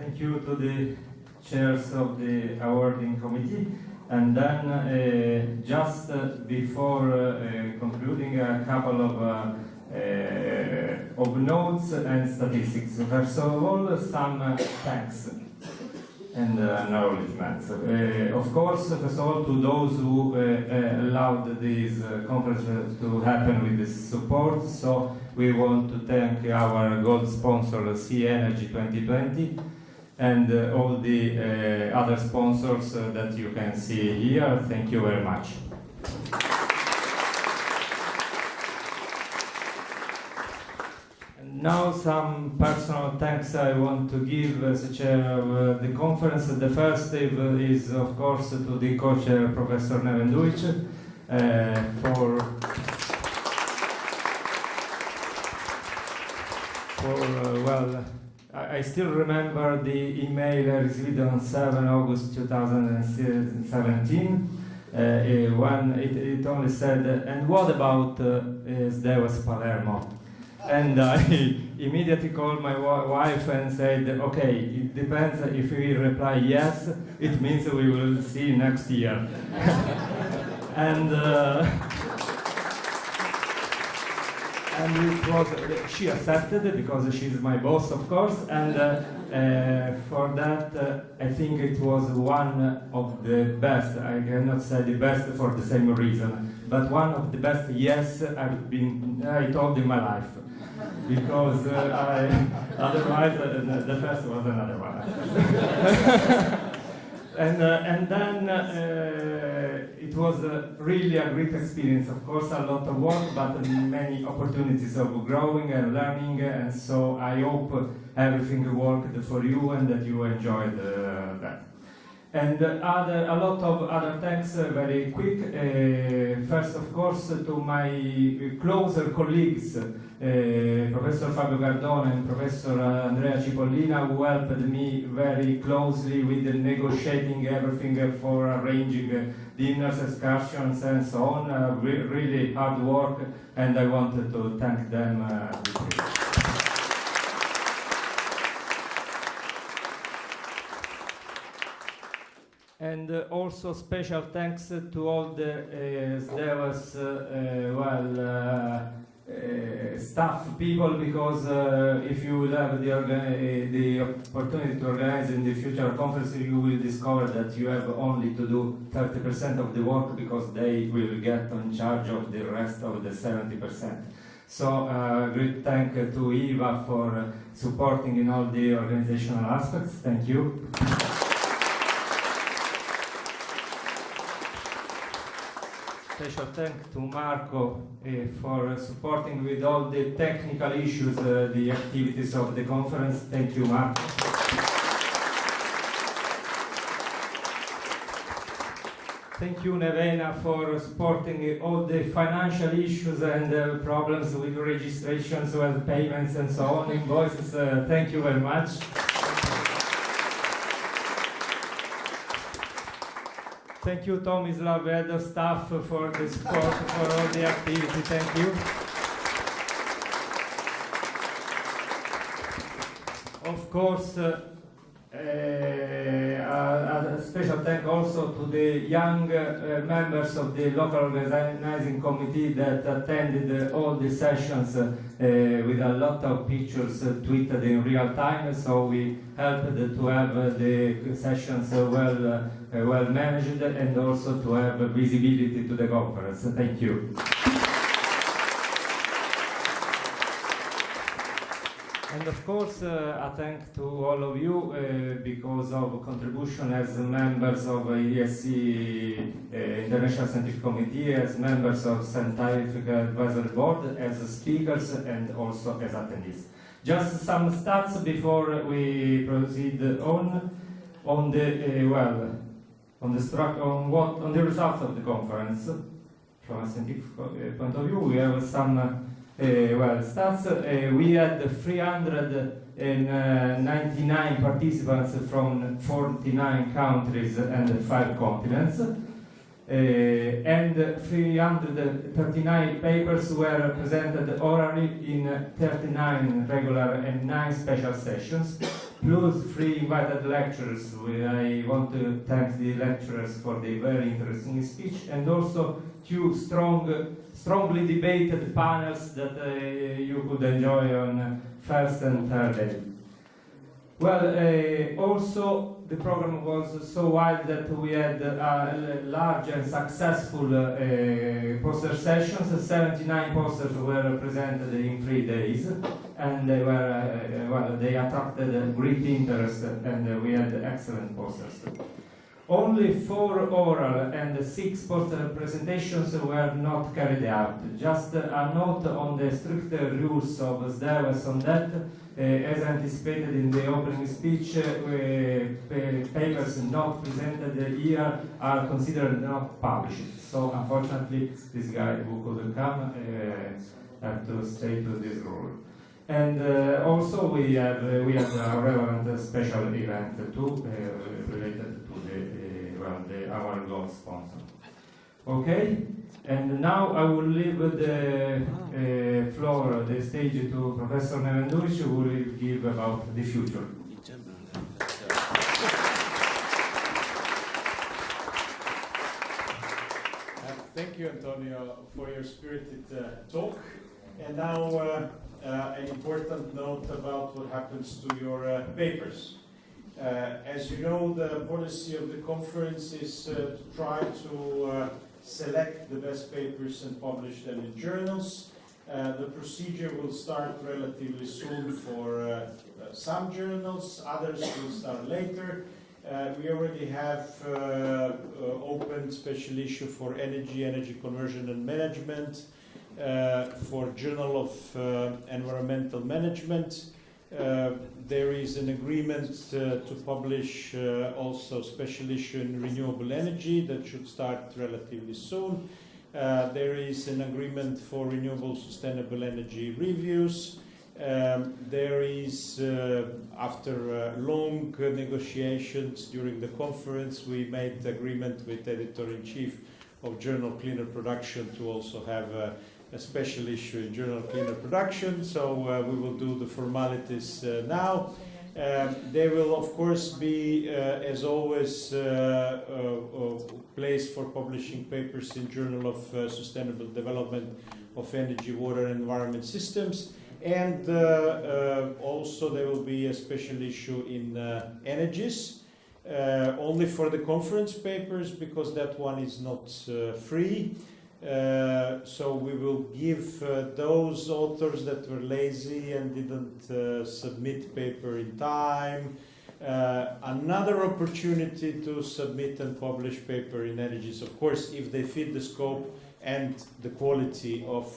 Thank you to the chairs of the awarding committee. And then just before concluding, a couple of notes and statistics. First of all, some thanks and acknowledgements. Of course, first of all, to those who allowed this conference to happen with this support. So we want to thank our gold sponsor, Sea Energy 2020, and all the other sponsors that you can see here. Thank you very much. Now some personal thanks I want to give as a chair of the conference. The first is of course to the co-chair Professor Nevenduic well, I still remember the email I received on 7 August 2017 when it only said, and what about SDEWES Palermo? And I immediately called my wife and said, okay, it depends. If we reply yes, it means we will see next year. and it was, she accepted it because she's my boss, of course, and for that I think it was one of the best, I cannot say the best for the same reason, but one of the best yes I told in my life. Because otherwise the first was another one. and then it was really a great experience. Of course, a lot of work, but many opportunities of growing and learning. And so I hope everything worked for you and that you enjoyed that. And a lot of other thanks, very quick. First, of course, to my closer colleagues, Professor Fabio Cardone and Professor Andrea Cipollina, who helped me very closely with negotiating everything for arranging dinners, excursions, and so on. Really hard work, and I wanted to thank them. And also special thanks to all the SDEWES staff people, because if you will have the opportunity to organize in the future conference, you will discover that you have only to do 30% of the work, because they will get in charge of the rest of the 70%. So great thank to Eva for supporting in all the organizational aspects. Thank you. Special thanks to Marco for supporting with all the technical issues, the activities of the conference. Thank you, Marco. Thank you, Nevena, for supporting all the financial issues and problems with registrations, with payments and so on, invoices. Thank you very much. Thank you, Tomislav, head of staff, for the support for all the activity. Thank you. Of course, a special thank also to the young members of the local organizing committee that attended all the sessions with a lot of pictures tweeted in real time. So we helped to have the sessions well managed, and also to have visibility to the conference. Thank you. And of course, a thank to all of you because of contribution as members of ESC International Scientific Committee, as members of Scientific Advisory Board, as speakers, and also as attendees. Just some stats before we proceed on the results of the conference. From a scientific point of view, we have some stats. We had 399 participants from 49 countries and 5 continents, and 339 papers were presented orally in 39 regular and 9 special sessions. plus 3 invited lecturers. I want to thank the lecturers for the very interesting speech, and also 2 strongly debated panels that you could enjoy on first and third day. Well, also the program was so wide that we had large and successful poster sessions. 79 posters were presented in 3 days, and they were well, they attracted great interest, and we had excellent posters. Only 4 oral and 6 poster presentations were not carried out. Just a note on the stricter rules of SDEWES on that. As anticipated in the opening speech, papers not presented here are considered not published. So unfortunately, this guy who couldn't come had to stay to this rule. And also we have a relevant special event too, related to our gold sponsor. Okay, and now I will leave the floor, the stage to Professor Nevenduic, who will give about the future. Thank you, Antonio, for your spirited talk. And now an important note about what happens to your papers. As you know, the policy of the conference is to try to select the best papers and publish them in journals. The procedure will start relatively soon for some journals, others will start later. We already have opened special issue for energy conversion and management, for Journal of Environmental Management. There is an agreement to publish also special issue in renewable energy that should start relatively soon. There is an agreement for renewable sustainable energy reviews. There is, after long negotiations during the conference, we made agreement with Editor-in-Chief of Journal Cleaner Production to also have a special issue in Journal Cleaner Production, so we will do the formalities now. There will of course be, as always, a place for publishing papers in Journal of Sustainable Development of Energy, Water and Environment Systems, and also there will be a special issue in energies, only for the conference papers, because that one is not free. So we will give those authors that were lazy and didn't submit paper in time another opportunity to submit and publish paper in energies, of course, if they fit the scope and the quality of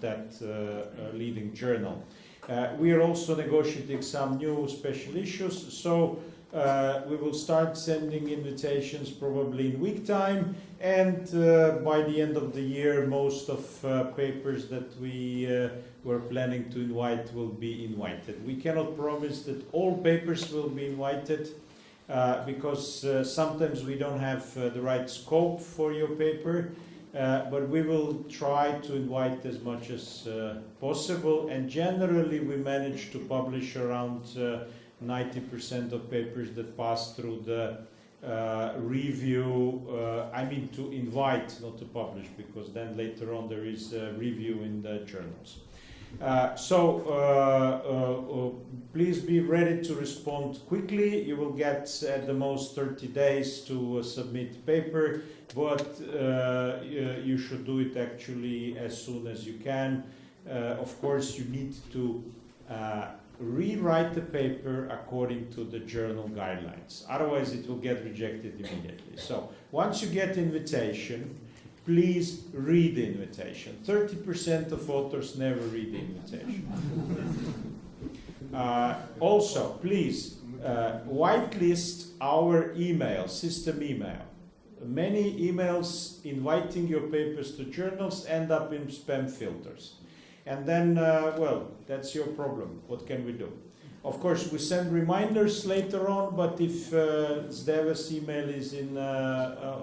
that leading journal. We are also negotiating some new special issues, so we will start sending invitations probably in week time, and by the end of the year most of papers that we were planning to invite will be invited. We cannot promise that all papers will be invited because sometimes we don't have the right scope for your paper, but we will try to invite as much as possible, and generally we manage to publish around 90% of papers that pass through the review, I mean to invite, not to publish, because then later on there is a review in the journals. Please be ready to respond quickly. You will get at the most 30 days to submit paper, but you should do it actually as soon as you can. Of course, you need to rewrite the paper according to the journal guidelines. Otherwise, it will get rejected immediately. So once you get invitation, please read the invitation. 30% of authors never read the invitation. Also, please whitelist our email, system email. Many emails inviting your papers to journals end up in spam filters. And then, well, that's your problem. What can we do? Of course, we send reminders later on, but if SDEWES email is in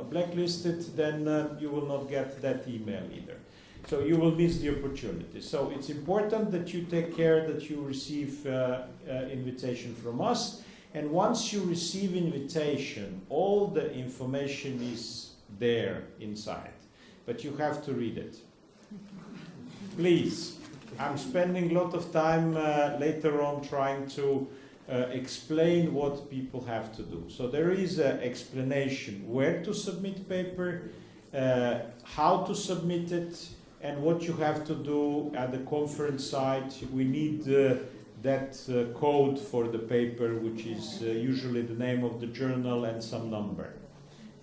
blacklisted, then you will not get that email either. So you will miss the opportunity. So it's important that you take care that you receive invitation from us. And once you receive invitation, all the information is there inside. But you have to read it. Please. I'm spending a lot of time later on trying to explain what people have to do. So there is an explanation where to submit paper, how to submit it, and what you have to do at the conference site. We need that code for the paper, which is usually the name of the journal and some number.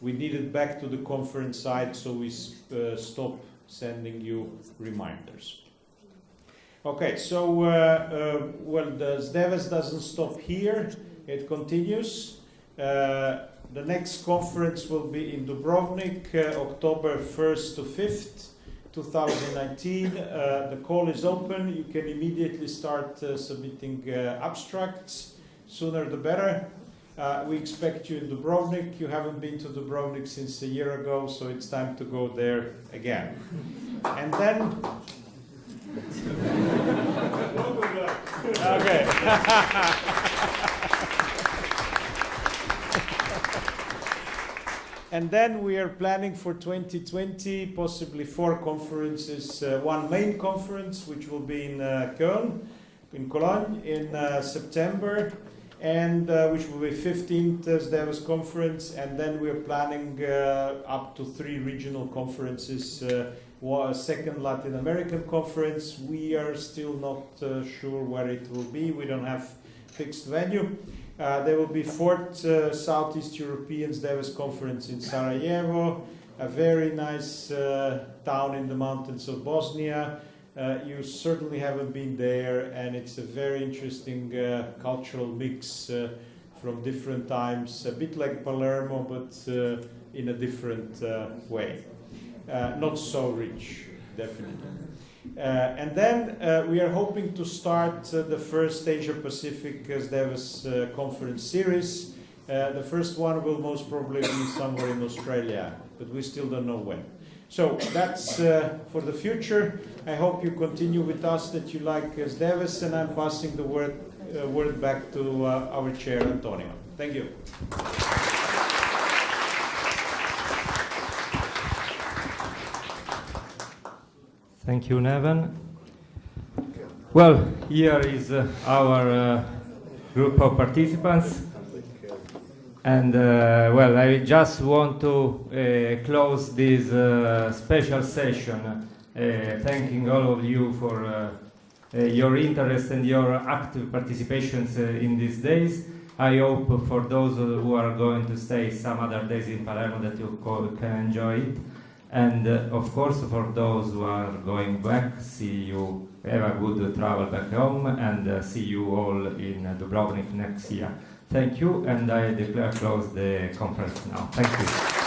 We need it back to the conference site, so we stop sending you reminders. Okay, so well, the SDEWES doesn't stop here, it continues. The next conference will be in Dubrovnik, October 1st to 5th, 2019. The call is open, you can immediately start submitting abstracts, sooner the better. We expect you in Dubrovnik. You haven't been to Dubrovnik since a year ago, so it's time to go there again. And then... Okay. And then we are planning for 2020 possibly 4 conferences. One main conference, which will be in Cologne, in September, and which will be 15th SDEWES conference. And then we are planning up to 3 regional conferences. A second Latin American conference. We are still not sure where it will be. We don't have fixed venue. There will be 4th Southeast European SDEWES conference in Sarajevo, a very nice town in the mountains of Bosnia. You certainly haven't been there, and it's a very interesting cultural mix from different times, a bit like Palermo, but in a different way. Not so rich, definitely. And then we are hoping to start the first Asia-Pacific SDEWES conference series. The first one will most probably be somewhere in Australia, but we still don't know when. So that's for the future. I hope you continue with us, that you like SDEWES, and I'm passing the word back to our chair, Antonio. Thank you. Thank you, Neven. Well, here is our group of participants. And, well, I just want to close this special session thanking all of you for your interest and your active participations in these days. I hope for those who are going to stay some other days in Palermo that you can enjoy it. And of course, for those who are going back, see you, have a good travel back home, and see you all in Dubrovnik next year. Thank you, and I declare close the conference now. Thank you.